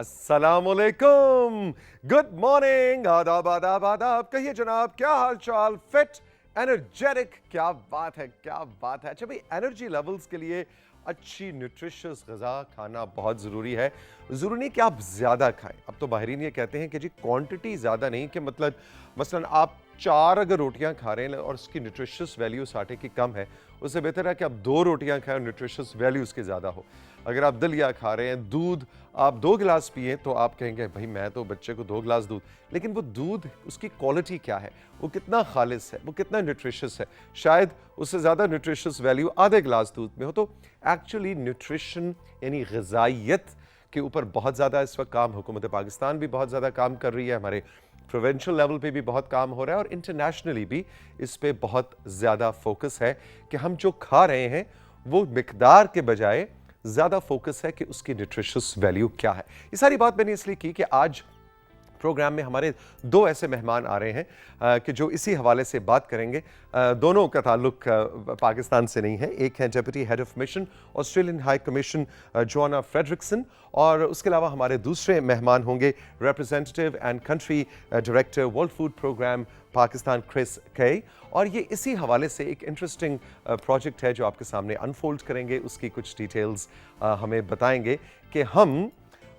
अस्सलामुअलैकुम, good morning, आदाब आदाब आदाब। कहिए जनाब, क्या हाल चाल? फिट, एनर्जेटिक, क्या बात है, क्या बात है। अच्छा भाई, एनर्जी लेवल्स के लिए अच्छी न्यूट्रिशियस ग़िज़ा खाना बहुत ज़रूरी है। ज़रूरी नहीं कि आप ज़्यादा खाएं। अब तो माहिरीन ये कहते हैं कि जी क्वांटिटी ज़्यादा नहीं, कि मतलब मसलन आप 4 अगर रोटियां खा रहे हैं और उसकी न्यूट्रिशियस वैल्यू 60 की कम है, उससे बेहतर है कि आप 2 रोटियां खाएं और न्यूट्रिशियस वैल्यू उसकी ज़्यादा हो। अगर आप दलिया खा रहे हैं, दूध आप 2 गिलास पिए तो आप कहेंगे भाई मैं तो बच्चे को 2 गिलास दूध, लेकिन वो दूध उसकी क्वालिटी क्या है, वो कितना खालिस है, वो कितना न्यूट्रिशियस है, शायद उससे ज़्यादा न्यूट्रिशियस वैल्यू आधे गिलास दूध में हो। तो एक्चुअली न्यूट्रिशन यानी ग़िज़ाइयत के ऊपर बहुत ज़्यादा इस वक्त काम, हुकूमत पाकिस्तान भी बहुत ज़्यादा काम कर रही है, हमारे प्रोविंशियल लेवल पे भी बहुत काम हो रहा है और इंटरनेशनली भी इस पे बहुत ज़्यादा फोकस है कि हम जो खा रहे हैं वो मिकदार के बजाय ज़्यादा फोकस है कि उसकी न्यूट्रिशियस वैल्यू क्या है। ये सारी बात मैंने इसलिए की कि आज प्रोग्राम में हमारे 2 ऐसे मेहमान आ रहे हैं कि जो इसी हवाले से बात करेंगे। दोनों का ताल्लुक पाकिस्तान से नहीं है। एक है deputy head of mission Australian high commission Joanna Fredriksen, और उसके अलावा हमारे दूसरे मेहमान होंगे representative and country director world food programme Pakistan Chris Kaye. और ये इसी हवाले से एक इंटरेस्टिंग प्रोजेक्ट है जो आपके सामने अनफोल्ड करेंगे, उसकी कुछ डिटेल्स हमें बताएंगे कि हम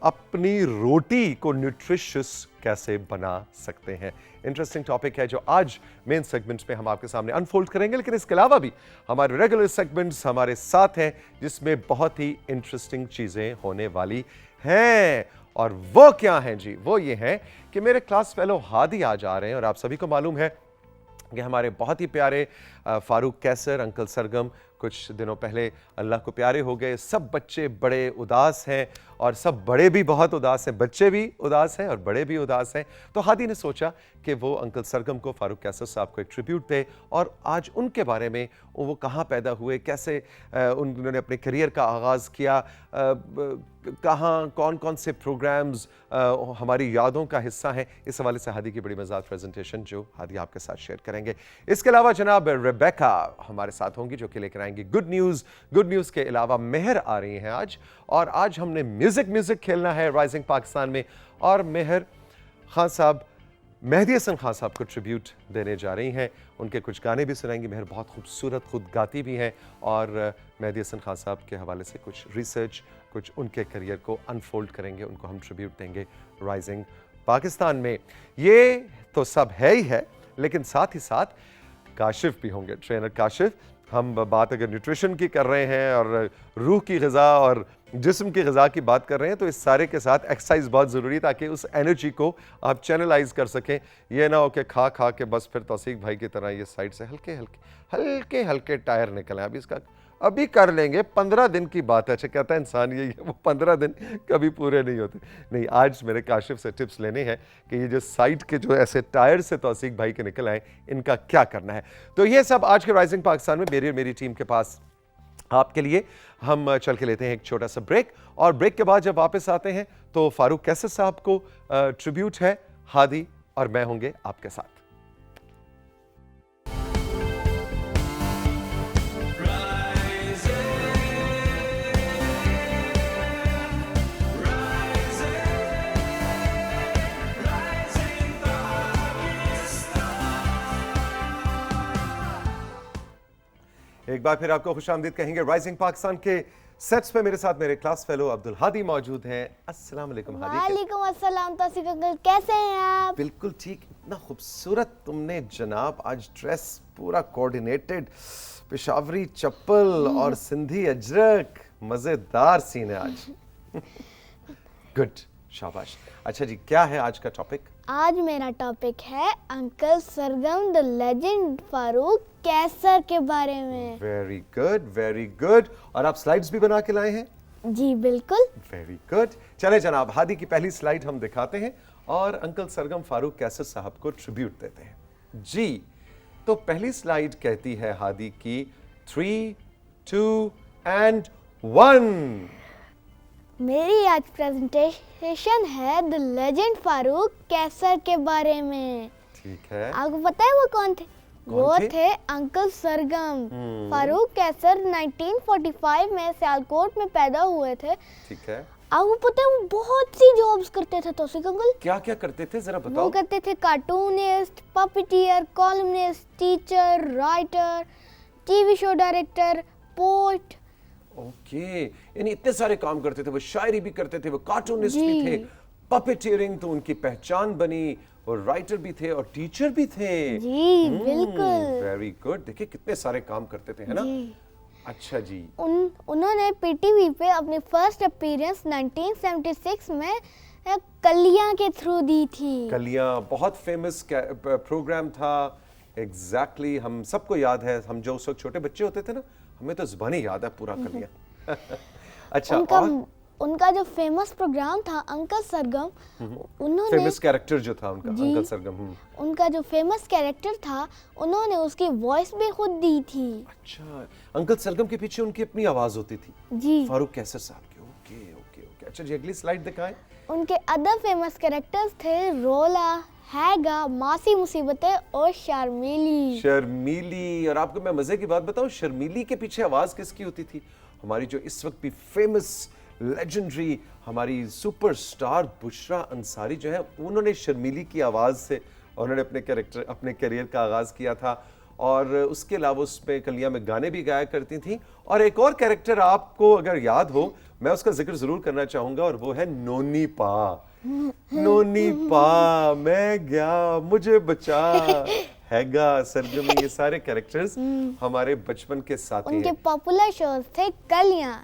अपनी रोटी को न्यूट्रिशियस कैसे बना सकते हैं। इंटरेस्टिंग टॉपिक है जो आज मेन सेगमेंट्स में हम आपके सामने अनफोल्ड करेंगे, लेकिन इसके अलावा भी हमारे रेगुलर सेगमेंट्स हमारे साथ हैं जिसमें बहुत ही इंटरेस्टिंग चीज़ें होने वाली हैं। और वो क्या हैं जी? वो ये हैं कि मेरे क्लास फेलो हादी आज आ रहे हैं और आप सभी को मालूम है कि हमारे बहुत ही प्यारे फारूक कैसर अंकल सरगम कुछ दिनों पहले अल्लाह को प्यारे हो गए। सब बच्चे बड़े उदास हैं और सब बड़े भी बहुत उदास हैं, बच्चे भी उदास हैं और बड़े भी उदास हैं। तो हादी ने सोचा कि वो अंकल सरगम को, फारूक कैसर साहब को एक ट्रिब्यूट दे और आज उनके बारे में, वो कहाँ पैदा हुए, कैसे उन्होंने अपने करियर का आगाज़ किया, कहाँ कौन कौन से प्रोग्राम्स हमारी यादों का हिस्सा हैं, इस हवाले से हादी की बड़ी मज़ेदार प्रेजेंटेशन जो हादी आपके साथ शेयर करेंगे। इसके अलावा जनाब रेबेका हमारे साथ होंगी जो कि लेकर आएंगी गुड न्यूज़। गुड न्यूज़ के अलावा मेहर आ रही हैं आज, और आज हमने म्यूज़िक खेलना है राइजिंग पाकिस्तान में, और मेहर खान साहब, मेहदी हसन खान साहब को ट्रिब्यूट देने जा रही हैं। उनके कुछ गाने भी सुनाएंगी। मेहर बहुत खूबसूरत खुद गाती भी हैं, और मेहदी हसन खान साहब के हवाले से कुछ रिसर्च, कुछ उनके करियर को अनफोल्ड करेंगे, उनको हम ट्रिब्यूट देंगे राइजिंग पाकिस्तान में। ये तो सब है ही है, लेकिन साथ ही साथ काशिफ भी होंगे, ट्रेनर काशिफ। हम बात अगर न्यूट्रिशन की कर रहे हैं और रूह की ग़िज़ा और जिस्म की ग़िज़ा की बात कर रहे हैं, तो इस सारे के साथ एक्सरसाइज बहुत ज़रूरी है ताकि उस एनर्जी को आप चैनलाइज कर सकें। ये ना हो कि खा खा के बस फिर तौसीक भाई की तरह ये साइड से हल्के हल्के टायर निकले। अभी इसका अभी कर लेंगे, 15 दिन की बात है। अच्छा कहता है इंसान ये वो 15 दिन कभी पूरे नहीं होते। नहीं, आज मेरे काशिफ से टिप्स लेने हैं कि ये जो साइड के जो ऐसे टायर से तौसीक भाई के निकल आए, इनका क्या करना है। तो ये सब आज के राइजिंग पाकिस्तान में मेरी और मेरी टीम के पास आपके लिए। हम चल के लेते हैं एक छोटा सा ब्रेक, और ब्रेक के बाद जब वापस आते हैं तो फारूक कैसर साहब को ट्रिब्यूट है, हादी और मैं होंगे आपके साथ। एक बार फिर आपको खुशामदीद कहेंगे राइजिंग पाकिस्तान के सेट्स पे। मेरे साथ मेरे क्लास फेलो अब्दुल हादी मौजूद हैं। अस्सलाम वालेकुम हादी। वालेकुम अस्सलाम तौसीफ अंकल, कैसे हैं आप? बिल्कुल ठीक। इतना खूबसूरत तुमने जनाब आज ड्रेस, पूरा कोऑर्डिनेटेड, पेशावरी चप्पल और सिंधी अजरक, मजेदार सीन है आज। गुड, शाबाश। अच्छा जी, क्या है आज का टॉपिक? आज मेरा टॉपिक है uncle Sargam the legend Farooq Qaiser के बारे में। Very good, very good. और आप स्लाइड्स भी बना के लाए हैं? जी बिल्कुल। Very good. चले जनाब, हादी की पहली स्लाइड हम दिखाते हैं और अंकल सरगम फारूक कैसर साहब को ट्रिब्यूट देते हैं जी। तो पहली स्लाइड कहती है हादी की 3, 2 एंड 1। मेरी आज प्रेजेंटेशन है द लेजेंड फारूक कैसर के बारे में। ठीक है। आपको पता है वो कौन थे? वो थे अंकल सरगम। फारूक कैसर 1945 में सियालकोट में पैदा हुए थे। ठीक है। आपको पता है वो बहुत सी जॉब्स करते थे तौसीक अंकल। क्या क्या करते थे जरा वो बताओ। करते थे cartoonist, puppeteer, columnist, teacher, writer, TV show director, poet. Okay, यानी इतने सारे काम करते थे। वो शायरी भी करते थे, वो कार्टूनिस्ट भी जी। थे, पपेटियरिंग तो उनकी पहचान बनी, और राइटर भी थे और टीचर भी थे। जी बिल्कुल। Very good. देखिए कितने सारे काम करते थे, है ना। जी। अच्छा जी। उन्होंने पीटीवी पे अपनी फर्स्ट अपीयरेंस 1976 में कलियां के थ्रू दी थी। कलियां बहुत फेमस प्रोग्राम था। एग्जैक्टली हम सबको याद है, हम जो उस वक्त छोटे बच्चे होते थे ना, हमें तो जुबानी याद है पूरा कलियां। अच्छा, और उनका जो फेमस प्रोग्राम था अंकल सरगम, उन्होंने फेमस कैरेक्टर जो था उनका जी। अंकल सरगम। उनका जो फेमस कैरेक्टर था उन्होंने उसकी वॉइस भी खुद दी थी। अच्छा, अंकल सरगम के पीछे उनकी अपनी आवाज होती थी। जी। फारूक कैसर साहब की। Okay okay okay. अच्छा जी, अगली स्लाइड दिखाएं। उनके अदर फेमस कैरेक्टर्स थे रोला, हैगा, मासी मुसीबतें और शर्मीली। शर्मीली। और आपको मैं मजे की बात बताऊं, शर्मीली के पीछे आवाज किसकी होती थी? हमारी जो इस वक्त भी फेमस लेजेंडरी हमारी सुपरस्टार बुशरा अंसारी जो है, उन्होंने शर्मीली की आवाज से उन्होंने अपने करियर का आगाज किया था। और उसके अलावा उसमें कलियां में गाने भी गाया करती थी। और एक और कैरेक्टर आपको अगर याद हो, मैं उसका जिक्र जरूर करना चाहूंगा, और वो है नोनी पा। नोनी पा, मैं गया मुझे बचा, हैगा, सरगम, ये सारे कैरेक्टर्स हमारे बचपन के साथी उनके हैं। पॉपुलर शोज थे कलियां,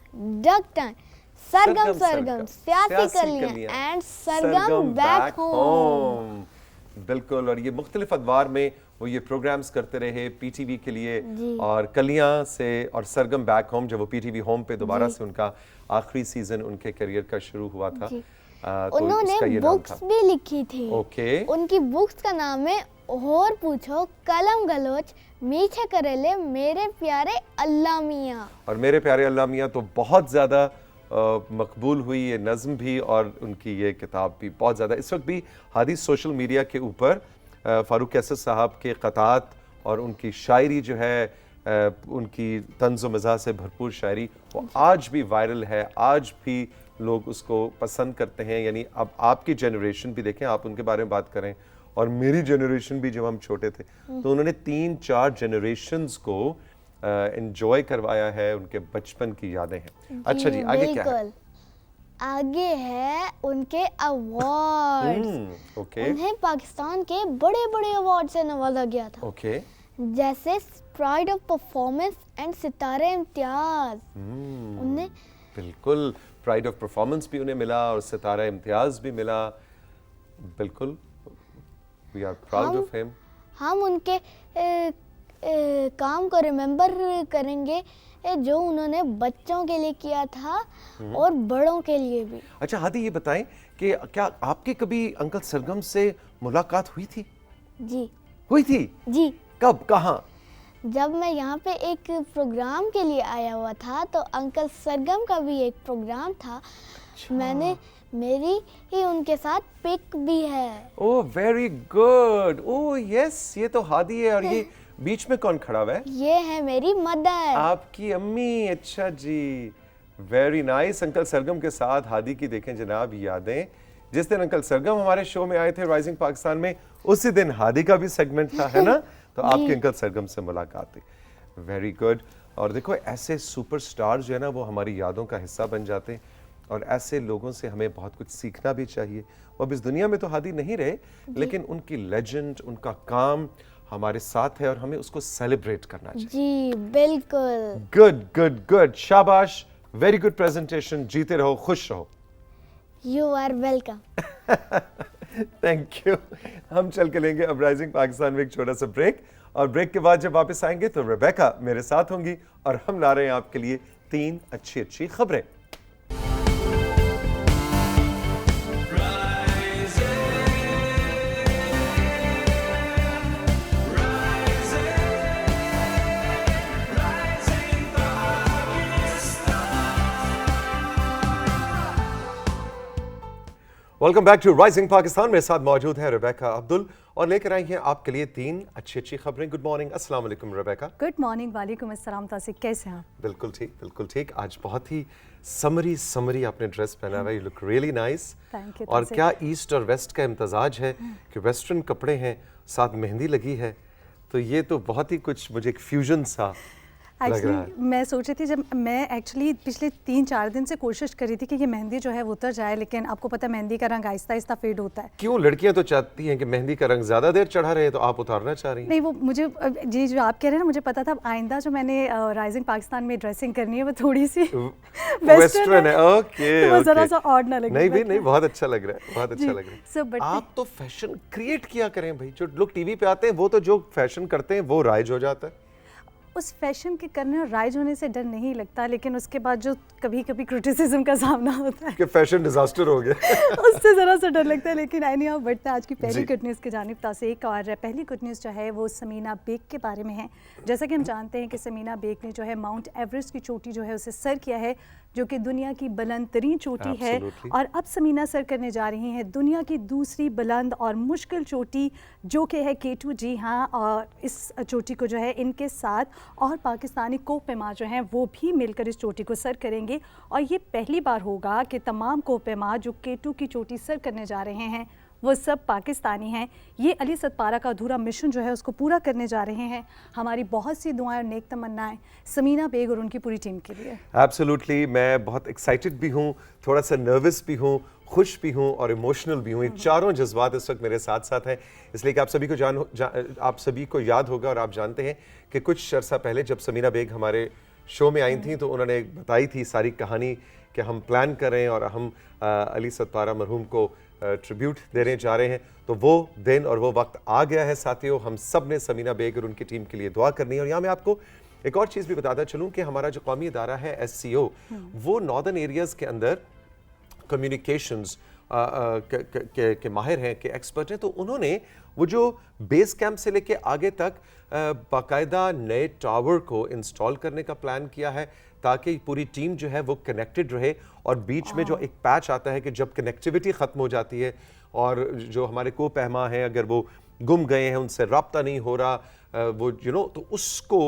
डकटन, सरगम सरगम, सियासी कलियां एंड सरगम बैक होम। बिल्कुल। और ये मुख्तलिफ अखबार में वो ये प्रोग्राम्स करते रहे पीटीवी के लिए। जी। और कलियां से और सरगम बैक होम, जब वो पीटीवी होम पे दोबारा से उनका आखिरी सीजन उनके करियर का शुरू हुआ था, जी। तो उसका उन्होंने ये नाम बुक्स था। भी लिखी थी। ओके। उनकी बुक्स का नाम है और पूछो, कलम गलोच, मीठे करेले, मेरे प्यारे अल्लाह मियां। और मेरे प्यारे अल्लाह मियां तो बहुत ज़्यादा मकबूल हुई, ये नज़म भी और उनकी ये किताब भी बहुत ज़्यादा। इस वक्त भी हादी सोशल मीडिया के ऊपर फ़ारूक कैसर साहब के क़तात और उनकी शायरी जो है, उनकी तंज़ व मज़ाह से भरपूर शायरी, वो आज भी वायरल है, आज भी लोग उसको पसंद करते हैं। यानी अब आपकी जनरेशन भी देखें, आप उनके बारे में बात करें, और मेरी जनरेशन भी जब हम छोटे थे तो उन्होंने 3-4 जनरेशंस को एंजॉय करवाया है, उनके बचपन की यादें हैं। अच्छा जी, आगे क्या है? बिल्कुल। आगे है उनके अवार्ड्स। ओके उन्हें पाकिस्तान के बड़े बड़े अवार्ड से नवाजा गया था, ओके। जैसे प्राइड ऑफ परफॉर्मेंस एंड सितारे इम्तियाज। उन्हें बिल्कुल, प्राइड ऑफ परफॉर्मेंस भी उन्हें मिला और सितारा इम्तियाज भी मिला। बिल्कुल, we are proud of him. हम उनके काम को रिमेम्बर करेंगे जो उन्होंने बच्चों के लिए किया था और बड़ों के लिए भी। अच्छा हादी, ये बताएं कि क्या आपकी कभी अंकल सरगम से मुलाकात हुई थी? जी हुई थी? जी। कब, कहाँ? जब मैं यहाँ पे एक प्रोग्राम के लिए आया हुआ था, तो अंकल सरगम का भी एक प्रोग्राम था। मैंने मेरी ही उनके साथ पिक भी है। Oh very good. Oh yes, ये तो हादी है। और ये बीच में कौन खड़ा हुआ है? ये है मेरी मदर, आपकी अम्मी। अच्छा जी, वेरी नाइस। अंकल सरगम के साथ हादी की देखें जनाब यादें। जिस दिन अंकल सरगम हमारे शो में आए थे राइजिंग पाकिस्तान में, उसी दिन हादी का भी सेगमेंट था, है ना? तो आपके अंकल सरगम से मुलाकात थी। Very good. और देखो, ऐसे सुपरस्टार जो है ना, वो हमारी यादों का हिस्सा बन जाते हैं, और ऐसे लोगों से हमें बहुत कुछ सीखना भी चाहिए। वो अब इस दुनिया में तो हादी नहीं रहे, लेकिन उनकी लेजेंड, उनका काम हमारे साथ है और हमें उसको सेलिब्रेट करना चाहिए। जी बिल्कुल। गुड गुड गुड, शाबाश, वेरी गुड प्रेजेंटेशन। जीते रहो, खुश रहो। You are welcome. Thank you. हम चल के लेंगे अब राइजिंग पाकिस्तान में एक छोटा सा ब्रेक, और ब्रेक के बाद जब वापस आएंगे तो रेबेका मेरे साथ होंगी, और हम ला रहे हैं आपके लिए 3 अच्छी अच्छी खबरें। Welcome back to rising Pakistan. मेरे साथ मौजूद है रेबेका अब्दुल और लेकर आई हैं आपके लिए 3 अच्छी खबरें। गुड मॉर्निंग, अस्सलाम वालेकुम रेबेका। गुड मॉर्निंग, वालेकुम अस्सलाम तासिक, कैसे हैं आप? बिल्कुल ठीक, बिल्कुल ठीक। आज बहुत ही समरी आपने ड्रेस पहना हुआ है, you look really nice. Thank you. और क्या ईस्ट और वेस्ट का इम्तजाज है कि वेस्टर्न कपड़े हैं, साथ मेहंदी लगी है, तो ये तो बहुत ही कुछ मुझे एक फ्यूजन सा लग रहा है। एक्चुअली मैं सोच रही थी, जब मैं एक्चुअली पिछले 3-4 दिन से कोशिश कर रही थी कि ये मेहंदी जो है वो उतर जाए, लेकिन आपको पता है मेहंदी का रंग आहिस्ता आहिस्ता फेड होता है। क्यों लड़कियां तो चाहती हैं कि मेहंदी का रंग ज्यादा देर चढ़ा रहे, तो आप उतारना चाह रही हैं? नहीं, वो मुझे जी जो आप कह रहे हैं ना, मुझे पता था। आइंदा जो मैंने राइजिंग पाकिस्तान में ड्रेसिंग करनी है वो थोड़ी सी वेस्टर्न है। ओके, तो वो जरा सा ऑड ना लगे। नहीं भी नहीं, बहुत अच्छा लग रहा है, बहुत अच्छा लग रहा है। So, but आप तो फैशन क्रिएट किया करें भाई। जो लोग टीवी पे आते हैं वो तो जो फैशन करते हैं वो राइज हो जाता है। उस फैशन के करने और राइज होने से डर नहीं लगता, लेकिन उसके बाद जो कभी कभी क्रिटिसिज्म का सामना होता है कि फैशन डिजास्टर हो गया उससे ज़रा सा डर लगता है। लेकिन आई नहीं, आप बढ़ते हैं आज की पहली जी। गुड न्यूज़ की जानिब तासीक। और पहली गुड न्यूज़ जो है वो समीना बेग के बारे में है। जैसा कि हम जानते हैं कि समीना बेग ने जो है माउंट एवरेस्ट की चोटी जो है उसे सर किया है, जो कि दुनिया की बुलंद तरीन चोटी है। Absolutely. और अब समीना सर करने जा रही हैं दुनिया की दूसरी बुलंद और मुश्किल चोटी, जो कि है K2। जी हाँ, और इस चोटी को जो है इनके साथ और पाकिस्तानी कोह-पेमा जो हैं वो भी मिलकर इस चोटी को सर करेंगे। और ये पहली बार होगा कि तमाम कोह-पेमा जो K2 की चोटी सर करने जा रहे हैं वो सब पाकिस्तानी हैं। ये अली सतपारा का अधूरा मिशन जो है उसको पूरा करने जा रहे हैं। हमारी बहुत सी दुआएं और नेक तमन्नाएं समीना बेग और उनकी पूरी टीम के लिए। एब्सोल्युटली, मैं बहुत एक्साइटेड भी हूँ, थोड़ा सा नर्वस भी हूँ, खुश भी हूँ और इमोशनल भी हूँ। ये चारों जज्बात इस वक्त मेरे साथ साथ हैं, इसलिए कि आप सभी को याद होगा और आप जानते हैं कि कुछ अर्सा पहले जब समीना बेग हमारे शो में आई थी तो उन्होंने बताई थी सारी कहानी कि हम प्लान कर रहे हैं और हम अली सतपारा मरहूम को ट्रिब्यूट देने जा रहे हैं। तो वो दिन और वो वक्त आ गया है साथियों। हम सब ने समीना बेग और उनकी टीम के लिए दुआ करनी है। और यहाँ मैं आपको एक और चीज़ भी बताता चलूँ कि हमारा जो कौमी इदारा है SCO, वो नॉर्दर्न एरियाज़ के अंदर कम्युनिकेशंस के माहिर हैं, के एक्सपर्ट हैं। तो उन्होंने वो जो बेस कैंप से लेके आगे तक बाकायदा नए टावर को इंस्टॉल करने का प्लान किया है, ताकि पूरी टीम जो है वो कनेक्टेड रहे। और बीच में जो एक पैच आता है कि जब कनेक्टिविटी ख़त्म हो जाती है और जो हमारे को पहमा हैं अगर वो गुम गए हैं, उनसे रब्ता नहीं हो रहा, वो तो उसको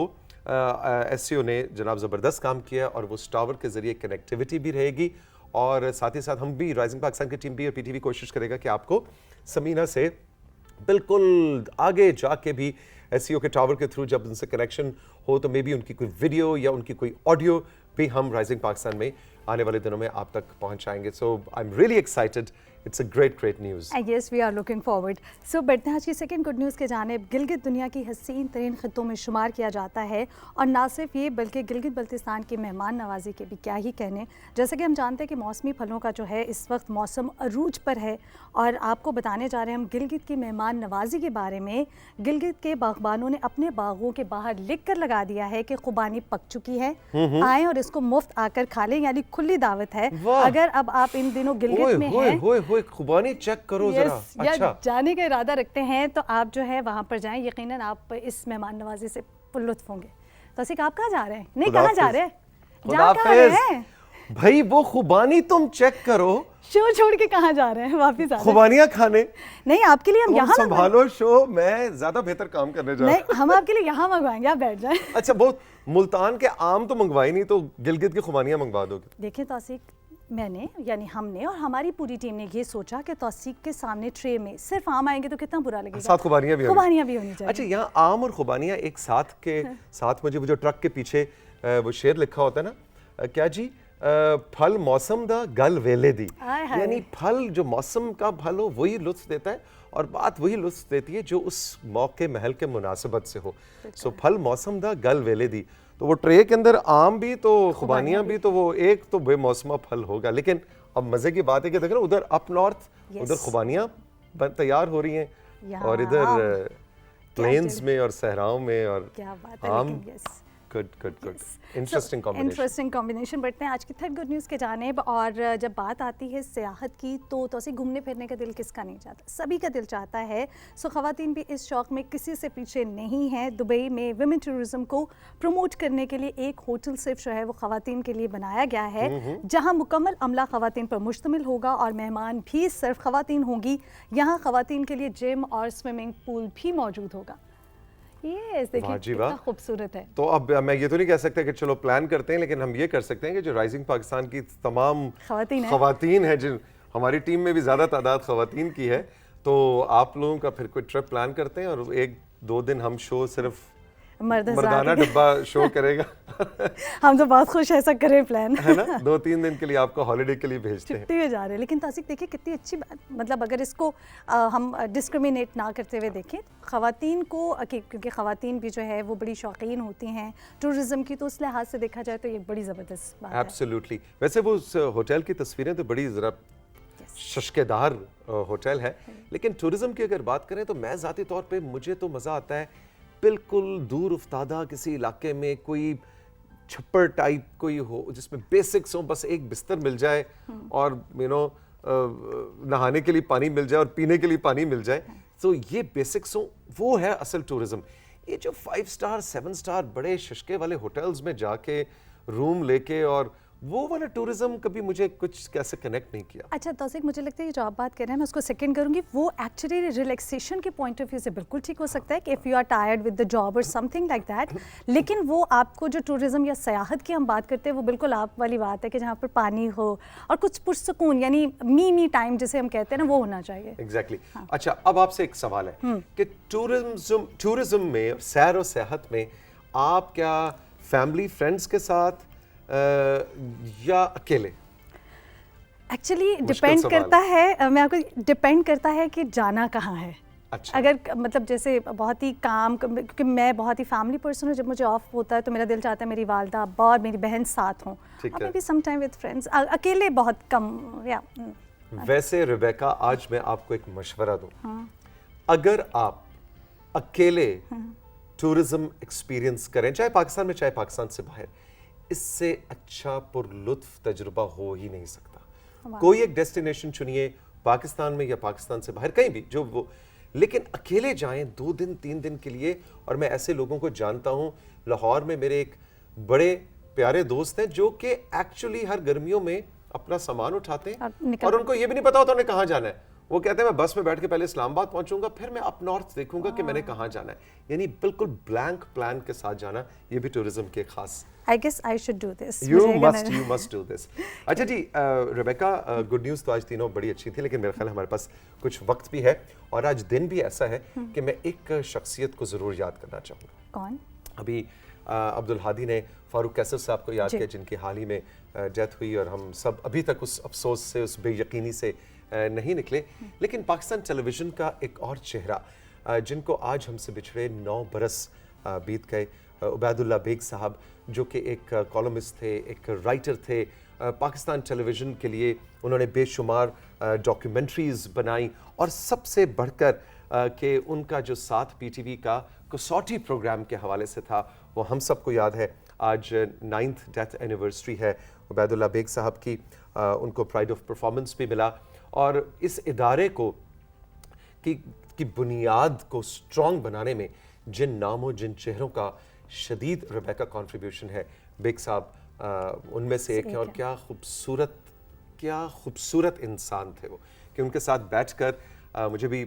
SCO ने जनाब ज़बरदस्त काम किया और वो उस टावर के ज़रिए कनेक्टिविटी भी रहेगी। और साथ ही साथ हम भी, राइजिंग पाकिस्तान की टीम भी और PTV कोशिश करेगा कि आपको समीना से बिल्कुल आगे जाके भी SCO के टावर के थ्रू जब उनसे कनेक्शन हो तो मे बी उनकी कोई वीडियो या उनकी कोई ऑडियो भी हम राइजिंग पाकिस्तान में आने वाले दिनों में आप तक पहुंचाएंगे। So I am really excited, it's a great news. Yes, we are looking forward. So बढ़ते हैं आज की सेकंड गुड न्यूज़ के जानिब। गिलगित दुनिया की हसीन तरीन खित्तों में शुमार किया जाता है, और ना सिर्फ ये बल्कि गिलगित बल्तिस्तान की मेहमान नवाजी के भी क्या ही कहने। जैसे कि हम जानते हैं कि मौसमी फलों का जो है इस वक्त मौसम अरूज पर है, और आपको बताने जा रहे हैं हम गिलगित की मेहमान नवाजी के बारे में। गिलगित के बागबानों ने अपने बागों के बाहर लिख कर लगा दिया है कि खुबानी पक चुकी है, आए और इसको मुफ्त आकर खा लें, यानी खुली दावत है। अगर अब आप इन दिनों गिलगित में हैं, खुबानी चेक करो जरा। या अच्छा, जाने का इरादा रखते हैं तो आप जो है वहां पर जाएं, यकीनन आप इस मेहमान नवाजी से लुत्फ होंगे। तो असिक, आप कहाँ जा रहे हैं? नहीं, कहाँ जा रहे हैं? जा कहाँ रहे हैं भाई? वो खुबानी तुम चेक करो। शो छोड़ के कहाँ जा रहे हैं? वापिस आ रहे हैं खुबानियाँ खाने? नहीं, आपके लिए हम यहाँ संभालो शो, मैं ज्यादा बेहतर काम करने जा रहा हूँ। नहीं, हम आपके लिए यहाँ मंगवाएंगे, आप बैठ जाएं। अच्छा, बहुत मुल्तान के आम तो मंगवाई नहीं, तो गिलगित की खुबानियाँ मंगवा दोगे? देखिए तौसीक, मैंने यानी हमने और हमारी पूरी टीम ने ये सोचा कि तौसीक के सामने ट्रे में सिर्फ आम आएंगे तो कितना बुरा लगेगा, साथ खुबानियाँ भी होनी चाहिए। अच्छा, यहाँ आम और खुबानियाँ एक साथ के साथ मुझे वो जो ट्रक के पीछे वो शेर लिखा होता है ना, क्या जी, फल मौसम दा गल वेले दी, यानी फल जो मौसम का फल हो वही लुत्फ देता है और बात वही लुत्फ देती है जो उस मौके महल के मुनासिबत से हो। सो फल मौसम दा गल वेले दी, तो वो ट्रे के अंदर आम भी तो खुबानियाँ भी, तो वो एक तो बेमौसमा फल होगा। लेकिन अब मजे की बात है कि देख रहे उधर अप नॉर्थ उधर खुबानियाँ तैयार हो रही हैं और इधर प्लेन्स में और सहराओं में और क्या बात है। I'm good interesting combination. Interesting combination. बढ़ते हैं आज की थर्ड गुड न्यूज़ के जानिब। और जब बात आती है सियाहत की तो ऐसे घूमने फिरने का दिल किसका नहीं चाहता, सभी का दिल चाहता है। सो ख़वातीन भी इस शौक़ में किसी से पीछे नहीं है। दुबई में विमेन टूरिज़्म को प्रमोट करने के लिए एक होटल सिर्फ जो है वो ख़वातीन के लिए बनाया गया है, जहाँ मुकम्मल अमला ख़वातीन पर मुश्तमिल होगा और मेहमान भी सिर्फ ख़वातीन होंगी। यहाँ ख़वातीन के लिए जिम और स्विमिंग पूल भी मौजूद होगा। ये देखिए कितना खूबसूरत है। तो अब मैं ये तो नहीं कह सकता कि चलो प्लान करते हैं, लेकिन हम ये कर सकते हैं कि जो राइजिंग पाकिस्तान की तमाम ख़वातीन है, जिन हमारी टीम में भी ज़्यादा तादाद ख़वातीन की है, तो आप लोगों का फिर कोई ट्रिप प्लान करते हैं और 1-2 दिन हम शो सिर्फ मर्दाना डब्बा शो करेगा। हम तो बहुत खुश ऐसा करें प्लान, है ना। 2-3 दिन के लिए आपको हॉलिडे के लिए भेजते हैं, छुट्टी में जा रहे हैं। लेकिन तासिक देखिए कितनी अच्छी बात, मतलब अगर इसको हम डिस्क्रिमिनेट ना करते हुए देखें ख़वातीन को, क्योंकि ख़वातीन भी जो है वो बड़ी शौकीन होती हैं टूरिज़्म की, तो उस लिहाज से देखा जाए तो ये बड़ी ज़बरदस्त बात है। एब्सोल्युटली। वैसे वो उस होटल की तस्वीरें तो बड़ी ज़रा शशकेदार होटल है, लेकिन टूरिज़्म की अगर बात करें तो मैं ज़ाती तौर पे मुझे तो मज़ा आता है बिल्कुल दूर उफ्तादा किसी इलाके में कोई छप्पर टाइप कोई हो जिसमें बेसिक्स हो, बस एक बिस्तर मिल जाए और नहाने के लिए पानी मिल जाए और पीने के लिए पानी मिल जाए, तो ये बेसिक्स हो, वो है असल टूरिज़्म। ये जो 5 स्टार 7 स्टार बड़े शशके वाले होटल्स में जाके रूम लेके और वो वाला टूरिज्म कभी मुझे कुछ कैसे कनेक्ट नहीं किया। अच्छा तौसीक, मुझे लगता है ये जो आप बात कर रहे हैं मैं उसको सेकंड करूंगी। वो एक्चुअली रिलैक्सेशन के पॉइंट ऑफ व्यू से बिल्कुल ठीक हो सकता है कि if you are tired with the job और समथिंग लाइक दैट, लेकिन वो आपको जो टूरिज्म या सयाहत की हम बात करते हैं वो बिल्कुल आप वाली बात है कि जहाँ पर पानी हो और कुछ पुरसकून, यानी मी टाइम जिसे हम कहते हैं ना, वो होना चाहिए। एग्जैक्टली। अच्छा, अब आपसे एक सवाल है कि टूरिज्म में, सैर और सियाहत में आप क्या फैमिली फ्रेंड्स के साथ या अकेले? एक्चुअली डिपेंड करता है, मैं आपको डिपेंड करता है कि जाना कहाँ है। अच्छा। अगर मतलब जैसे बहुत ही काम, क्योंकि मैं बहुत ही फैमिली पर्सन हूँ, जब मुझे ऑफ होता है तो मेरा दिल चाहता है मेरी वालदा अब्बा और मेरी बहन साथ हों, और maybe some time with friends, अकेले बहुत कम। या वैसे रिबेका, आज मैं आपको एक मशवरा दूं। अगर आप अकेले टूरिज्म एक्सपीरियंस करें, चाहे पाकिस्तान में चाहे पाकिस्तान से बाहर, इससे अच्छा पुरलुत्फ तजुर्बा हो ही नहीं सकता। कोई एक डेस्टिनेशन चुनिए, पाकिस्तान में या पाकिस्तान से बाहर, कहीं भी जो वो, लेकिन अकेले जाएं 2 दिन 3 दिन के लिए। और मैं ऐसे लोगों को जानता हूं, लाहौर में मेरे एक बड़े प्यारे दोस्त हैं जो कि एक्चुअली हर गर्मियों में अपना सामान उठाते हैं और उनको ये भी नहीं पता होता उन्हें कहाँ जाना है। वो कहते हैं मैं बस में बैठ के पहले इस्लामाबाद पहुंचूंगा, फिर मैं अप नॉर्थ देखूंगा कि मैंने कहाँ जाना है। यानी बिल्कुल ब्लैंक प्लान के साथ जाना, ये भी टूरिज्म के खास। I guess I should do this. You must do this. अच्छा जी, रिबेका, गुड न्यूज़ तो आज तीनों बड़ी अच्छी थी, लेकिन मेरे ख्याल हमारे पास कुछ वक्त भी है और आज दिन भी ऐसा है कि मैं एक शख्सियत को ज़रूर याद करना चाहूँगा। कौन? अभी अब्दुल हादी ने फारूक कैसर साहब को याद किया, जिनकी हाल ही में डेथ हुई और हम सब अभी तक उस अफसोस से, उस बेयकीनी से नहीं निकले। लेकिन पाकिस्तान टेलीविज़न का एक और चेहरा जिनको आज हमसे बिछड़े 9 बरस बीत गए, उबैदुल्ला बेग साहब, जो कि एक कॉलमिस्ट थे, एक राइटर थे। पाकिस्तान टेलीविज़न के लिए उन्होंने बेशुमार डॉक्यूमेंट्रीज़ बनाई और सबसे बढ़कर कि उनका जो साथ पीटीवी का कसौटी प्रोग्राम के हवाले से था, वो हम सबको याद है। आज 9th डेथ एनिवर्सरी है उबैदुल्ला बेग साहब की। उनको प्राइड ऑफ परफॉर्मेंस भी मिला और इस इदारे को की बुनियाद को स्ट्रॉन्ग बनाने में जिन नामों, जिन चेहरों का शदीद रिबेका कंट्रीब्यूशन है, बेग साहब उनमें से एक है। और क्या खूबसूरत इंसान थे वो, कि उनके साथ बैठकर मुझे भी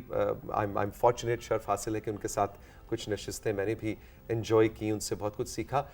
आई एम फॉर्चुनेट, शर्फ हासिल है कि उनके साथ कुछ नशिस्तें मैंने भी एंजॉय की, उनसे बहुत कुछ सीखा।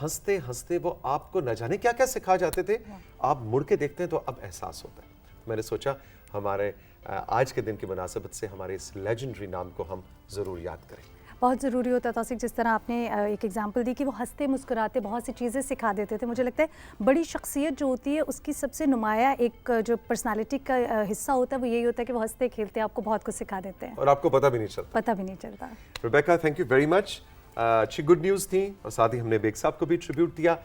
हंसते हंसते वो आपको न जाने क्या क्या सिखा जाते थे, आप मुड़ के देखते हैं तो अब एहसास होता है। मैंने सोचा हमारे आज के दिन की मुनासबत से हमारे इस लेजेंडरी नाम को हम ज़रूर याद करें। बहुत ज़रूरी होता था, जिस तरह आपने एक एग्जांपल दी कि वो हंसते मुस्कुराते बहुत सी चीज़ें सिखा देते थे। मुझे लगता है बड़ी शख्सियत जो होती है उसकी सबसे नुमाया एक जो पर्सनालिटी का हिस्सा होता है वो यही होता है कि वो हंसते खेलते आपको बहुत कुछ सिखा देते हैं और आपको पता भी नहीं चलता। Rebecca, thank you very much. अच्छी गुड न्यूज़ थी और साथ ही हमने बेग साहब को भी ट्रिब्यूट दिया।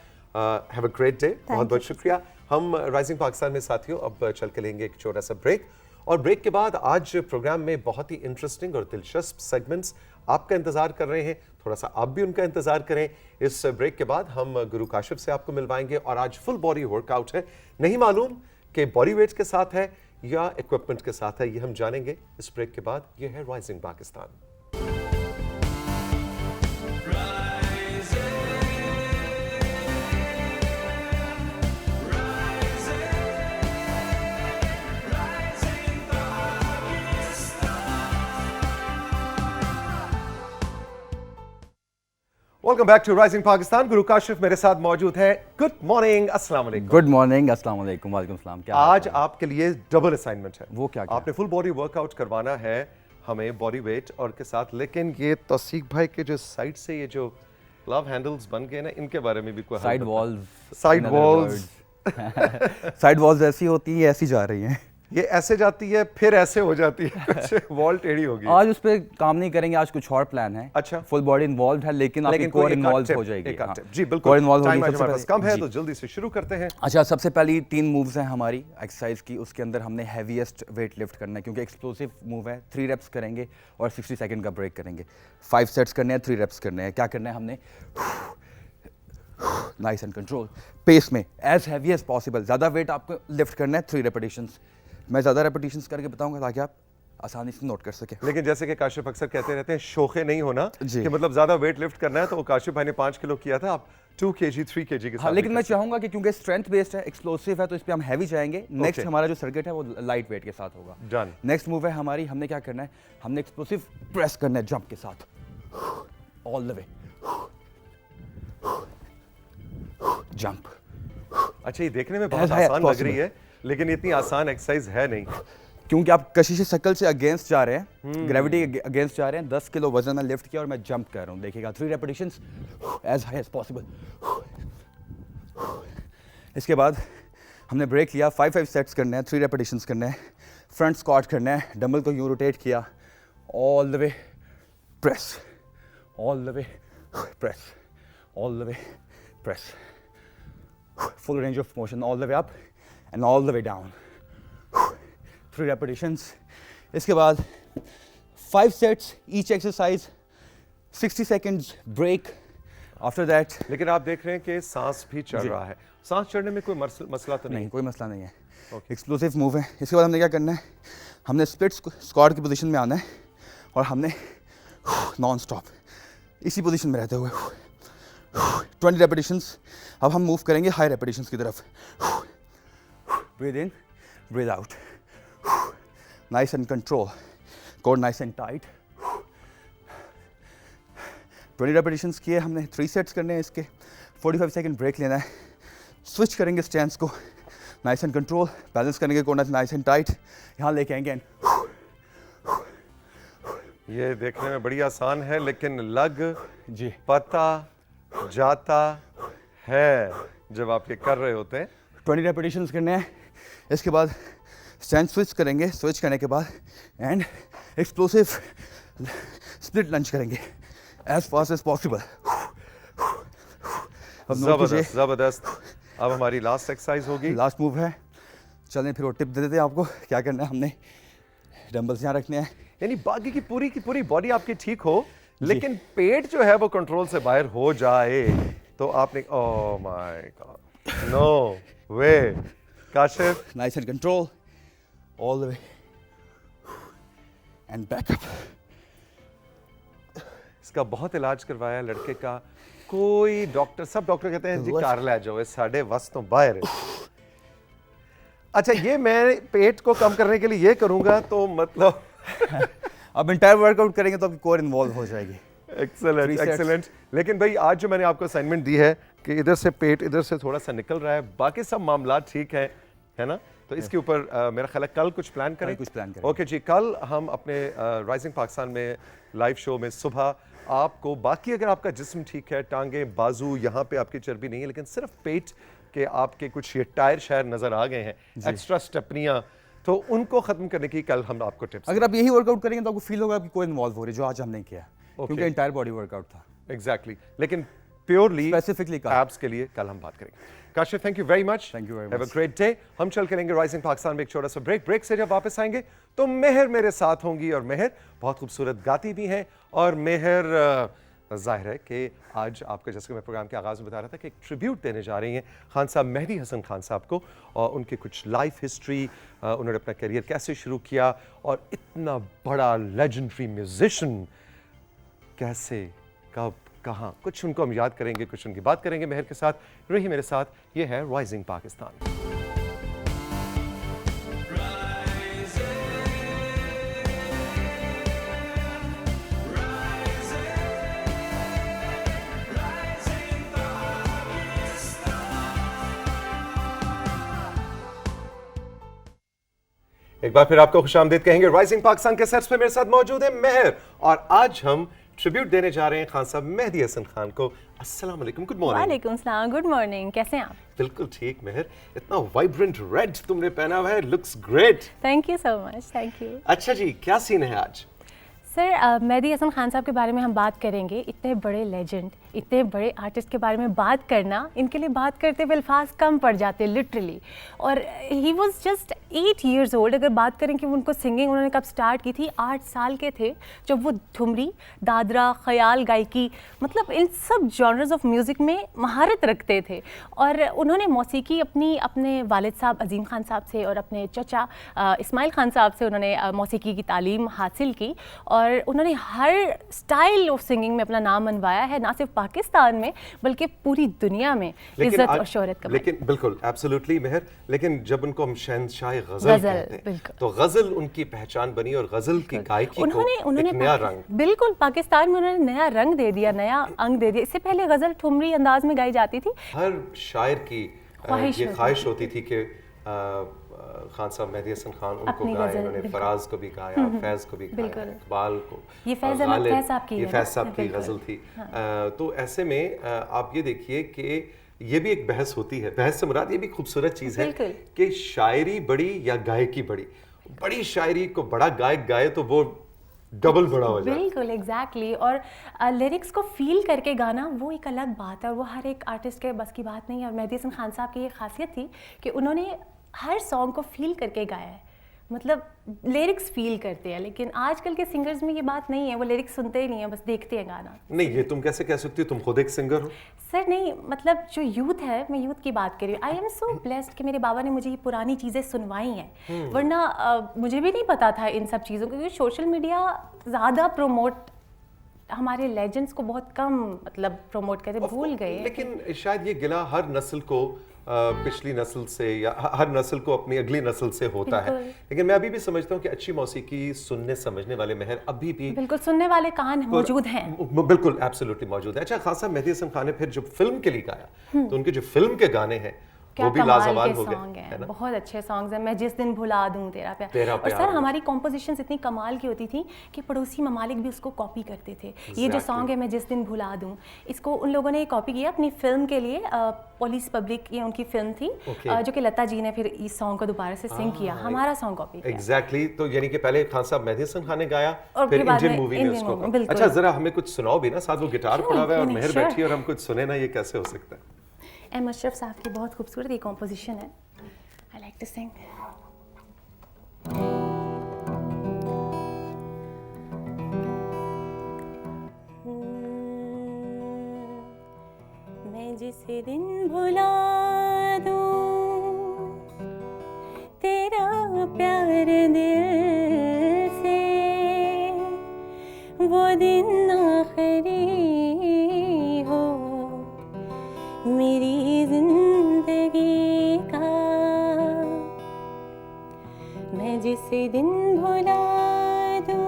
हैव अ ग्रेट डे, बहुत बहुत शुक्रिया। हम राइजिंग पाकिस्तान में साथियों अब चल के लेंगे एक छोटा सा ब्रेक, और ब्रेक के बाद आज प्रोग्राम में बहुत ही इंटरेस्टिंग और दिलचस्प सेगमेंट्स आपका इंतजार कर रहे हैं। थोड़ा सा आप भी उनका इंतजार करें। इस ब्रेक के बाद हम गुरु काशिफ से आपको मिलवाएंगे और आज फुल बॉडी वर्कआउट है। नहीं मालूम कि बॉडी वेट के साथ है या इक्विपमेंट के साथ है, ये हम जानेंगे इस ब्रेक के बाद। ये है rising Pakistan. Welcome back to rising Pakistan. Guru Kashif मेरे साथ मौजूद है। गुड मॉर्निंग, अस्सलाम वालेकुम। गुड मॉर्निंग, अस्सलाम वालेकुम। वालेकुम सलाम। क्या आज आपके लिए डबल असाइनमेंट है। वो क्या? आपने फुल बॉडी वर्कआउट करवाना है हमें बॉडी वेट और के साथ, लेकिन ये तौसीक भाई के जो साइड से ये जो लव हैंडल्स बन गए ना, इनके बारे में भी कोई side walls side walls side walls ऐसी होती है, ऐसी जा रही हैं। ये ऐसे जाती है फिर ऐसे हो जाती है, कुछ वॉल टेढ़ी होगी। आज उस पर काम नहीं करेंगे, आज कुछ और प्लान है। अच्छा, फुल बॉडी इन्वॉल्व है, लेकिन आपकी कोर इन्वॉल्व हो जाएगी। हाँ। जी बिल्कुल, कोर इन्वॉल्व टाइम होगी। हमारे पास कम है तो जल्दी से शुरू करते हैं। अच्छा, सबसे पहली 3 मूव्स हैं हमारी एक्सरसाइज की। उसके अंदर हमने हैवीएस्ट वेट लिफ्ट करना है क्योंकि एक्सप्लोसिव मूव है। 3 रेप्स करेंगे और 60 सेकंड का ब्रेक करेंगे। 5 सेट्स करने हैं, 3 रेप्स करने हैं। क्या करना है हमने? नाइस एंड कंट्रोल पेस में, एज हैवी एज पॉसिबल। ज़्यादा वेट आपको लिफ्ट करना है, 3 रेपिटेशंस। मैं ज़्यादा रेपिटेशंस करके बताऊंगा ताकि आप आसानी से नोट कर सकें। लेकिन जैसे कि काशिफ अक्सर कहते रहते हैं, शोखे नहीं होना जी। कि मतलब ज़्यादा वेट लिफ्ट करना है, तो वो काशिफ भाई ने 5 किलो किया था, आप 2 kg 3 kg के साथ। हाँ, लेकिन मैं चाहूँगा कि क्योंकि स्ट्रेंथ बेस्ड है, एक्सप्लोसिव है, तो इस पर हम हैवी जाएंगे। नेक्स्ट हमारा जो सर्किट है वो लाइट वेट के साथ होगा। डन। नेक्स्ट मूव है हमारी, हमने क्या करना है? हमने एक्सप्लोसिव प्रेस करना है जंप के साथ, ऑल द वे जंप। अच्छा, ये देखने में बहुत आसान लग रही है, लेकिन इतनी आसान एक्सरसाइज है नहीं, क्योंकि आप कशिश शक्ल से अगेंस्ट जा रहे हैं, ग्रेविटी अगेंस्ट जा रहे हैं। 10 किलो वजन में लिफ्ट किया और मैं जंप कर रहा हूँ। देखिएगा 3 repetitions as high as possible. इसके बाद हमने ब्रेक लिया। 5 सेट्स करने हैं, 3 रेपिटेशंस करने हैं। फ्रंट स्क्वाट करना है, डंबल को यूँ रोटेट किया, all the way press, all the way press, all the way press, full range of motion all the way up and all the way down. 3 repetitions. इसके बाद 5 sets each exercise, 60 seconds break after that. लेकिन आप देख रहे हैं कि सांस भी चढ़ रहा है। सांस चढ़ने में कोई मसला तो नहीं? कोई मसला नहीं है। एक्सप्लोसिव मूव है। इसके बाद हमने क्या करना है? हमने स्प्लिट स्क्वाट की पोजीशन में आना है और हमने नॉन स्टॉप इसी पोजीशन में रहते हुए 20 रेपिटेशंस। अब हम मूव करेंगे हाई रेपिटेशंस की तरफ। Breathe in, breathe out, nice and control, core nice and tight. 20 repetitions किए हमने। 3 सेट्स करने हैं इसके। 45 सेकंड ब्रेक लेना है। स्विच करेंगे स्टैंस को, नाइस एंड कंट्रोल, बैलेंस करेंगे कोर नाइस एंड टाइट, यहाँ लेके आएंगे। ये देखने में बड़ी आसान है, लेकिन लग जी पता जाता है जब आप ये कर रहे होते हैं। 20 रेपिटेशंस करने हैं। इसके बाद स्टैंड स्विच करेंगे। स्विच करने के बाद एंड एक्सप्लोसिव स्प्लिट लंच करेंगे एज फास्ट एज पॉसिबल। जबरदस्त जबरदस्त। अब हमारी लास्ट एक्सरसाइज होगी। लास्ट मूव है। चलें फिर वो टिप दे देते हैं आपको क्या करना है। हमने डंबल्स यहाँ रखने हैं, यानी बाकी की पूरी बॉडी आपकी ठीक हो, लेकिन पेट जो है वो कंट्रोल से बाहर हो जाए तो आपने, oh my God, no way. Kashif, nice and control, all the way and back up. इसका बहुत इलाज करवाया लड़के का, कोई डॉक्टर, सब डॉक्टर कहते हैं जी कार ले जाओ, साढ़े वस तो बाहर है। अच्छा, ये मैं पेट को कम करने के लिए ये करूंगा तो मतलब अब इंटायर वर्कआउट करेंगे तो आपकी कोर इन्वॉल्व हो जाएगी। Excellent excellent. लेकिन भाई आज जो मैंने आपको असाइनमेंट दी है कि इधर से पेट इधर से थोड़ा सा निकल रहा है, बाकी सब मामला ठीक है ना? तो इसके ऊपर मेरा ख्याल है कल कुछ प्लान करें। कुछ प्लान करें। ओके जी, कल हम अपने राइजिंग पाकिस्तान में लाइव शो में सुबह आपको, बाकी अगर आपका जिस्म ठीक है, टांगे बाजू यहाँ पे आपकी चर्बी नहीं है, लेकिन सिर्फ पेट के आपके कुछ ये टायर शायर नजर आ गए हैं, एक्स्ट्रा स्टेपनियाँ, तो उनको खत्म करने की कल हम आपको टिप्स। अगर आप यही वर्कआउट करेंगे तो आपको फील होगा कि कोई इन्वॉल्व हो रही है, जो आज हमने किया क्योंकि इंटायर बॉडी वर्कआउट था। एग्जैक्टली, लेकिन प्योरली स्पेसिफिकली एब्स के लिए कल हम बात करेंगे। Kashif, thank you very much. Thank you very have a much. Great day. हम चल करेंगे राइजिंग पाकिस्तान में एक छोटा सा ब्रेक से जब वापस आएंगे तो मेहर मेरे साथ होंगी, और मेहर बहुत खूबसूरत गाती भी हैं, और मेहर जाहिर है कि आज आपको, जैसे कि मैं प्रोग्राम के आगाज़ में बता रहा था, कि एक ट्रिब्यूट देने जा रही हैं खान साहब, मेहदी हसन खान साहब को, और उनकी कुछ लाइफ हिस्ट्री, उन्होंने अपना करियर कैसे शुरू किया और इतना बड़ा लेजेंडरी म्यूजिशियन कैसे, कब, कहाँ, कुछ उनको हम याद करेंगे, कुछ उनकी बात करेंगे मेहर के साथ। रही मेरे साथ, ये है राइजिंग पाकिस्तान। एक बार फिर आपको खुशामदीद कहेंगे। राइजिंग पाकिस्तान के सेट्स पे मेरे साथ मौजूद है मेहर, और आज हम ट्रिब्यूट देने जा रहे हैं खान साहब मेहदी हसन खान को। अस्सलाम वालेकुम, गुड मॉर्निंग। वालेकुम सलाम, गुड मॉर्निंग, कैसे हैं आप? बिल्कुल ठीक मेहर, इतना वाइब्रेंट रेड तुमने पहना हुआ है, looks great. Thank you so much, thank you. अच्छा जी, क्या सीन है आज? सर, मेहदी हसन खान साहब के बारे में हम बात करेंगे। इतने बड़े लेजेंड, इतने बड़े आर्टिस्ट के बारे में बात करना, इनके लिए बात करते हुए अल्फाज कम पड़ जाते लिटरली। और he was just 8 years old। अगर बात करें कि उनको सिंगिंग उन्होंने कब स्टार्ट की थी, 8 साल के थे जब वो ठुमरी, दादरा, ख्याल, गायकी, मतलब इन सब जॉनर्स ऑफ म्यूज़िक में महारत रखते थे। और उन्होंने मौसीकी अपने वालिद साहब अजीम खान साहब से और अपने चचा इस्माइल खान साहब से उन्होंने मौसीकी की तालीम हासिल की, और उन्होंने हर स्टाइल ऑफ सिंगिंग में अपना नाम मनवाया है, ना सिर्फ पाकिस्तान में बल्कि पूरी दुनिया में इज्जत और शोहरत कमाई। लेकिन बिल्कुल एब्सोल्युटली मेहर, लेकिन जब उनको हम शहंशाह गजल कहते हैं, तो गजल उनकी पहचान बनी, और गजल की गायकी को एक नया रंग, बिल्कुल पाकिस्तान में उन्होंने नया रंग दे दिया, नया अंग दे दिया। इससे पहले गजल ठुमरी अंदाज में गाई जाती थी। हर शायर की ये ख्वाहिश होती थी कि खान साहब मेहदी हसन खान उनको गाए। उन्होंने फराज को भी गाया, फैज़ को भी गाया, इकबाल को, ये फैज़ साहब की गजल थी। तो ऐसे में आप ये देखिए कि ये भी एक बहस होती है। बहस से मुराद ये भी खूबसूरत चीज़ है कि शायरी बड़ी या गायकी बड़ी। बड़ी शायरी को बड़ा गायक गाए तो वो डबल बड़ा हो जाए। बिल्कुल एग्जैक्टली। और लिरिक्स को फील करके गाना वो एक अलग बात है, और वो हर एक आर्टिस्ट के बस की बात नहीं है। और मेहदी हसन खान साहब की ये खासियत थी कि उन्होंने हर सॉन्ग को फील करके गाया है, मतलब लिरिक्स फील करते हैं। लेकिन आजकल के सिंगर्स में ये बात नहीं है, वो लिरिक्स सुनते ही नहीं है, बस देखते हैं गाना। नहीं, ये तुम कैसे कह सकती हो, तुम खुद एक सिंगर हो। सर नहीं, मतलब जो यूथ है, मैं यूथ की बात कर रही हूँ। आई एम सो ब्लेस्ड कि मेरे बाबा ने मुझे ये पुरानी चीज़ें सुनवाई हैं, वरना मुझे भी नहीं पता था इन सब चीज़ों को, क्योंकि सोशल मीडिया ज़्यादा प्रोमोट, हमारे लेजेंड्स को बहुत कम मतलब प्रोमोट करते, भूल गए। लेकिन शायद ये गिला हर नस्ल को पिछली नस्ल से या हर नस्ल को अपनी अगली नस्ल से होता है। लेकिन मैं अभी भी समझता हूँ कि अच्छी मौसीकी सुनने समझने वाले मेहर अभी भी बिल्कुल सुनने वाले कान मौजूद हैं। बिल्कुल एब्सोल्युटली मौजूद है। अच्छा, खान साहब मेहदी हसन खान ने फिर जब फिल्म के लिए गाया, तो उनके जो फिल्म के गाने हैं क्या वो भी लाजवाब हो गए, है ना? बहुत अच्छे सॉन्ग्स हैं। मैं जिस दिन भुला दूं तेरा प्यार। और सर हमारी कॉम्पोजिशंस इतनी कमाल की होती थी कि पड़ोसी ममालिक भी उसको कॉपी करते थे। ये जो सॉन्ग है मैं जिस दिन भुला दूं, इसको उन लोगों ने कॉपी किया अपनी फिल्म के लिए। पुलिस पब्लिक ये उनकी फिल्म थी, जो कि लता जी ने फिर इस सॉन्ग को दोबारा से सिंग किया, हमारा सॉन्ग कॉपी किया। एग्जैक्टली। तो यानी कि पहले खान साहब मेहदी हसन खान ने गाया, फिर इंडियन मूवी में उसको। अच्छा, जरा हमें कुछ सुनाओ भी ना, साथ वो गिटार पड़ा हुआ है और मेहर बैठी है और हम कुछ सुने ना, ये कैसे हो सकता है? एम अशरफ साहब की बहुत खूबसूरत ये कॉम्पोजिशन है। I like to sing. मैं जिसे दिन भुला दूं तेरा प्यार दिल से, वो दिन आखिरी हो मेरी जिंदगी का। मैं जिसे दिन भुला दूं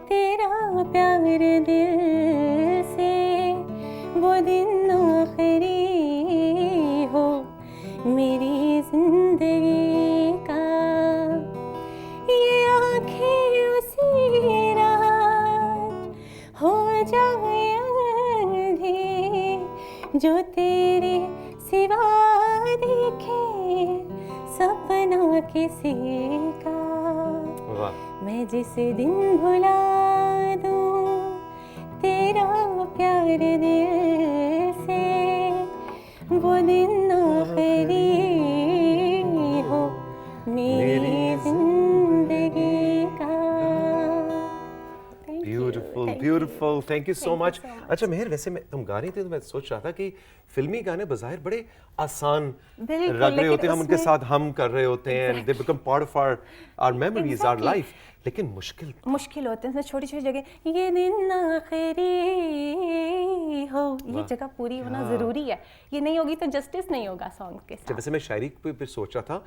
तेरा प्यार दिल से, वो दिन आखिरी हो मेरी जिंदगी का। ये आँखें उसी रात हो जाए जो तेरे सिवा देखे सपना किसी का। मैं जिसे दिन भुला दूं तेरा प्यार दिल से, वो दिन आखिरी हो मेरी जिंदगी का। Beautiful beautiful beautiful, thank you so Thank you much. so much. अच्छा मेहर, वैसे तुम गा रही थी तो मैं सोच रहा था कि फिल्मी गाने बज़ाहिर बड़े आसान बिल्कुल, लग रहे लेकिन होते हैं, हम उनके उसमें- साथ हम कर रहे होते हैं, and they become part of our memories, our Exactly. Life, लेकिन मुश्किल होते हैं इसमें, छोटी छोटी जगह, ये दिन आखिरी हो, ये जगह पूरी होना ज़रूरी है। ये नहीं होगी तो जस्टिस नहीं होगा सॉन्ग के साथ। वैसे मैं शायरी पे सोच रहा था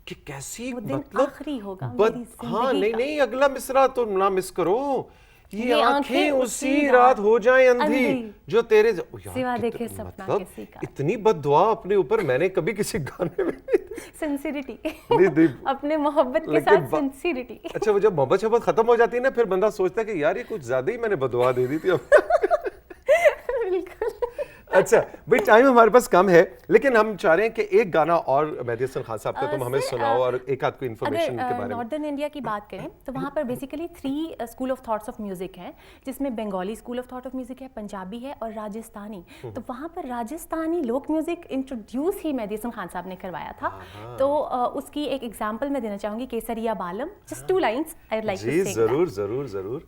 कि कैसी वो दिन मतलब आखिरी होगा बट मेरी हाँ जिंदगी नहीं का। नहीं, अगला मिसरा तो ना मिस करो। ये ये आंखें आंखें उसी उसी रात रात हो जाएं अंधी अंधी, जो तेरे ओ यार, सिवा देखे कितना- सपना मतलब किसी का। इतनी बद्दुआ अपने ऊपर मैंने कभी किसी गाने में सिंसिरिटी नहीं। अपने मोहब्बत के लेकिन साथ सिंसिरिटी। अच्छा वो जब मोहब्बत शब्बत खत्म हो जाती है ना, फिर बंदा सोचता है कि यार ये कुछ ज्यादा ही मैंने बदुआ दे दी थी अब। बिल्कुल। अच्छा भाई, टाइम हमारे पास कम है, लेकिन हम चाह रहे हैं कि एक गाना और मेहदी हसन खान साहब का तुम हमें सर, सुनाओ और एक आध को इन्फॉर्मेशन के अगर बारे में। नॉर्दर्न इंडिया की बात करें तो वहाँ पर basically 3 school of thoughts of music हैं, जिसमें Bengali school of thought of music है, पंजाबी है और राजस्थानी। तो वहाँ पर राजस्थानी लोक म्यूजिक इंट्रोड्यूस ही मेहदी हसन खान साहब ने करवाया था। तो उसकी एक एग्जांपल मैं देना चाहूँगी, Kesariya Balam, just 2 lines I would like to जी सिंग। जरूर जरूर जरूर।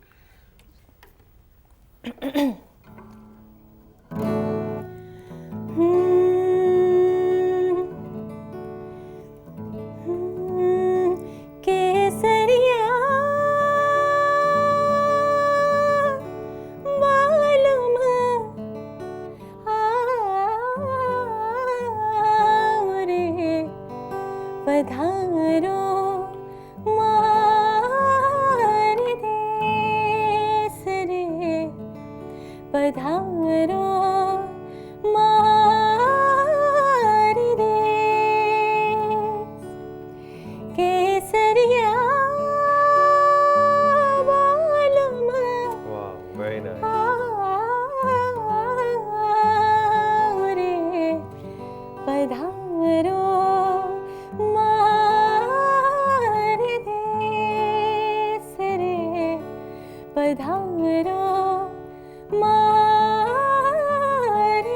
केसरिया बालम आओ रे, पधारो मार देस रे, पधारो मार देस, केसरिया बालम वाह, वेरी नाइस। आओ रे, पधारो मार देस रे, पधारो मार देस।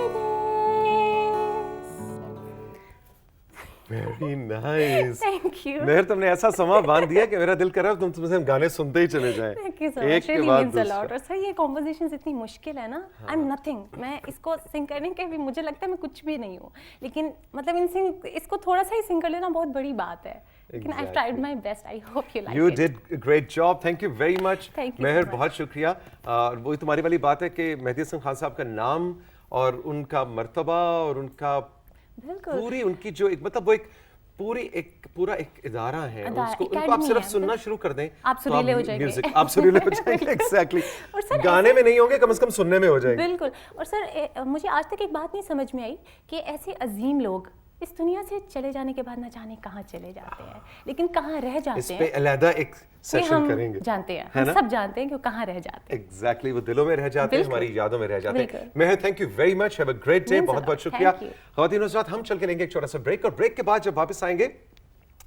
Very nice. Thank you. Mehar, तुमने ऐसा समा बांध दिया कि मेरा दिल कर रहा है तुम तुमसे गाने सुनते ही चले जाएं, Thank you so एक much. के Really बाद means a दूसरा। lot. और सर ये कॉम्पोजिशंस इतनी मुश्किल है ना, आई एम नथिंग। मैं इसको सिंग करने के भी मुझे लगता है मैं कुछ भी नहीं हूँ, लेकिन मतलब इसको थोड़ा सा ही सिंग कर लेना बहुत बड़ी बात है। लेकिन I tried my best, I hope you like You it. did a great job. Thank you very much. Thank you Mehr, so much. बहुत शुक्रिया। वो तुम्हारी वाली बात है कि मेहदी हसन खान साहब का नाम और उनका मर्तबा और उनका बिल्कुल। पूरी उनकी जो एक मतलब वो एक पूरा एक इदारा है, अदा- उसको उनको आप academy सिर्फ है, सुनना शुरू कर दें आप सुरीले हो जाएंगे। म्यूजिक आप सुरीले हो जाएंगे। एग्जैक्टली। और सर गाने में नहीं होंगे, कम से कम सुनने में हो जाएंगे। बिल्कुल। और सर मुझे आज तक एक बात नहीं समझ में आई कि ऐसे अजीम लोग इस दुनिया से चले जाने के बाद न जाने कहाँ चले जाते हैं, लेकिन कहाँ रह इस जाते पे हैं अलहदा एक ये सेशन हम करेंगे। जानते हैं, है हम ना? सब जानते हैं कि वो कहाँ रह जाते हैं। एग्जैक्टली, वो दिलों में रह जाते हैं, बिल्कुल। हमारी यादों में रह जाते हैं। बिल्कुल। Mehar, thank you very much, have a great day. Means a बहुत बहुत lot. शुक्रिया। Thank you. ख़वातीन और हज़रात, हम चल के लेंगे एक छोटा सा ब्रेक, और ब्रेक के बाद जब वापस आएंगे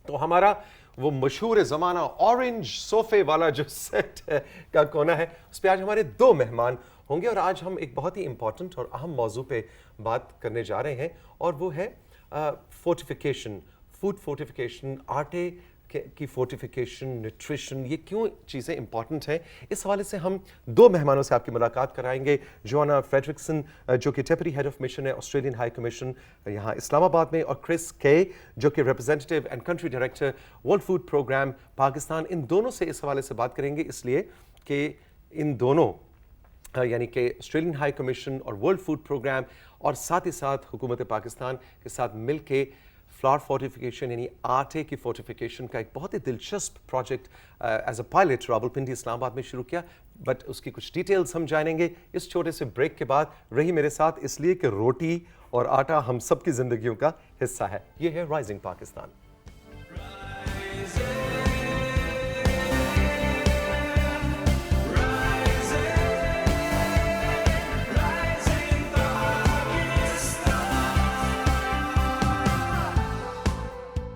तो हमारा वो मशहूर ज़माना ऑरेंज सोफे वाला जो सेट है का कोना है, उस पर आज हमारे 2 मेहमान होंगे, और आज हम एक बहुत ही इंपॉर्टेंट और अहम मौजू पे बात करने जा रहे हैं, और वो है फोर्टिफिकेशन, फूड फोर्टिफिकेशन, आटे की फोर्टिफिकेशन, न्यूट्रिशन, ये क्यों चीज़ें इंपॉर्टेंट हैं। इस हवाले से हम 2 मेहमानों से आपकी मुलाकात कराएंगे। जोआना फ्रेडरिक्सन, जो कि डेप्यूटी हेड ऑफ मिशन है ऑस्ट्रेलियन हाई कमीशन यहाँ इस्लामाबाद में, और क्रिस के, जो कि representative and country director world food programme Pakistan. इन दोनों से इस हवाले से बात करेंगे, इसलिए कि इन दोनों यानी कि ऑस्ट्रेलियन हाई कमीशन और वर्ल्ड फूड प्रोग्राम और साथ ही साथ हुकूमत पाकिस्तान के साथ मिल के फ्लावर फोर्टिफिकेशन यानी आटे की फोर्टिफिकेशन का एक बहुत ही दिलचस्प project as a pilot Rawalpindi Islamabad में शुरू किया। बट उसकी कुछ डिटेल्स हम जानेंगे इस छोटे से ब्रेक के बाद। रही मेरे साथ इसलिए कि रोटी और आटा हम सब की जिंदगियों का हिस्सा है। ये है राइजिंग पाकिस्तान।